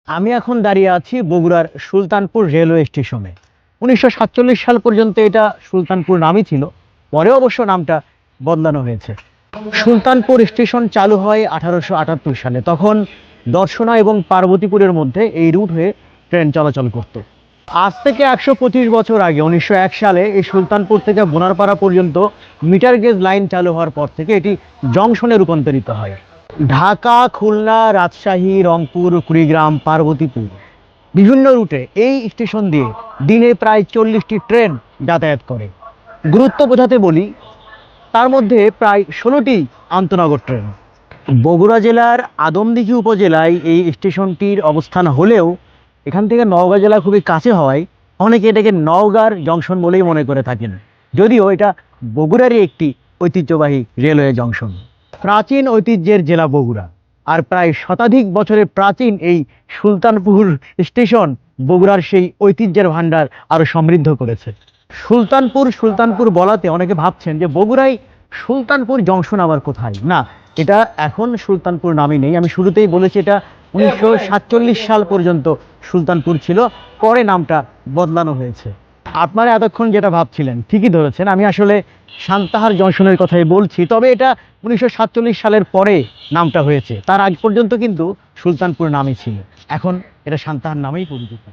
আমি এখন দাঁড়িয়ে আছি বগুড়ার সুলতানপুর রেলওয়ে স্টেশনে। 1947 সাল পর্যন্ত এটা সুলতানপুর নামই ছিল, পরে অবশ্য নামটা বদলানো হয়েছে। সুলতানপুর স্টেশন চালু হয় 1878 সালে। তখন দর্শনা এবং পার্বতীপুরের মধ্যে এই রুট হয়ে ট্রেন চলাচল করত। আজ থেকে 125 বছর আগে 1901 সালে এই সুলতানপুর থেকে বোনারপাড়া পর্যন্ত মিটার গেজ লাইন চালু হওয়ার পর থেকে এটি জংশনে রূপান্তরিত হয়। ঢাকা, খুলনা, রাজশাহী, রংপুর, কুড়িগ্রাম, পার্বতীপুর বিভিন্ন রুটে এই স্টেশন দিয়ে দিনে প্রায় 40টি ট্রেন যাতায়াত করে। গুরুত্ব বোঝাতে বলি, তার মধ্যে প্রায় 16টি আন্তনগর ট্রেন। বগুড়া জেলার আদমদীঘি উপজেলায় এই স্টেশনটির অবস্থান হলেও এখান থেকে নওগাঁ জেলা খুবই কাছে হওয়ায় অনেকে এটাকে নওগাঁর জংশন বলেই মনে করে থাকেন, যদিও এটা বগুড়ারই একটি ঐতিহ্যবাহী রেলওয়ে জংশন। প্রাচীন ঐতিহ্যের জেলা বগুড়া, আর প্রায় শতাধিক বছরের প্রাচীন এই সুলতানপুর স্টেশন বগুড়ার সেই ঐতিহ্যের ভাণ্ডার আরো সমৃদ্ধ করেছে। সুলতানপুর সুলতানপুর বলাতে অনেকে ভাবছেন যে বগুড়ায় সুলতানপুর জংশন আবার কোথায়। না, এটা এখন সুলতানপুর নামই নেই। আমি শুরুতেই বলেছি এটা 1947 সাল পর্যন্ত সুলতানপুর ছিল, পরে নামটা বদলানো হয়েছে। আপনারা এতক্ষণ যেটা ভাবছিলেন ঠিকই ধরেছেন, আমি আসলে সান্তাহার জংশনের কথাই বলছি। তবে এটা 1947 সালের পরে নামটা হয়েছে, তার আগ পর্যন্ত কিন্তু সুলতানপুর নামই ছিল। এখন এটা সান্তাহার নামেই পরিচিত।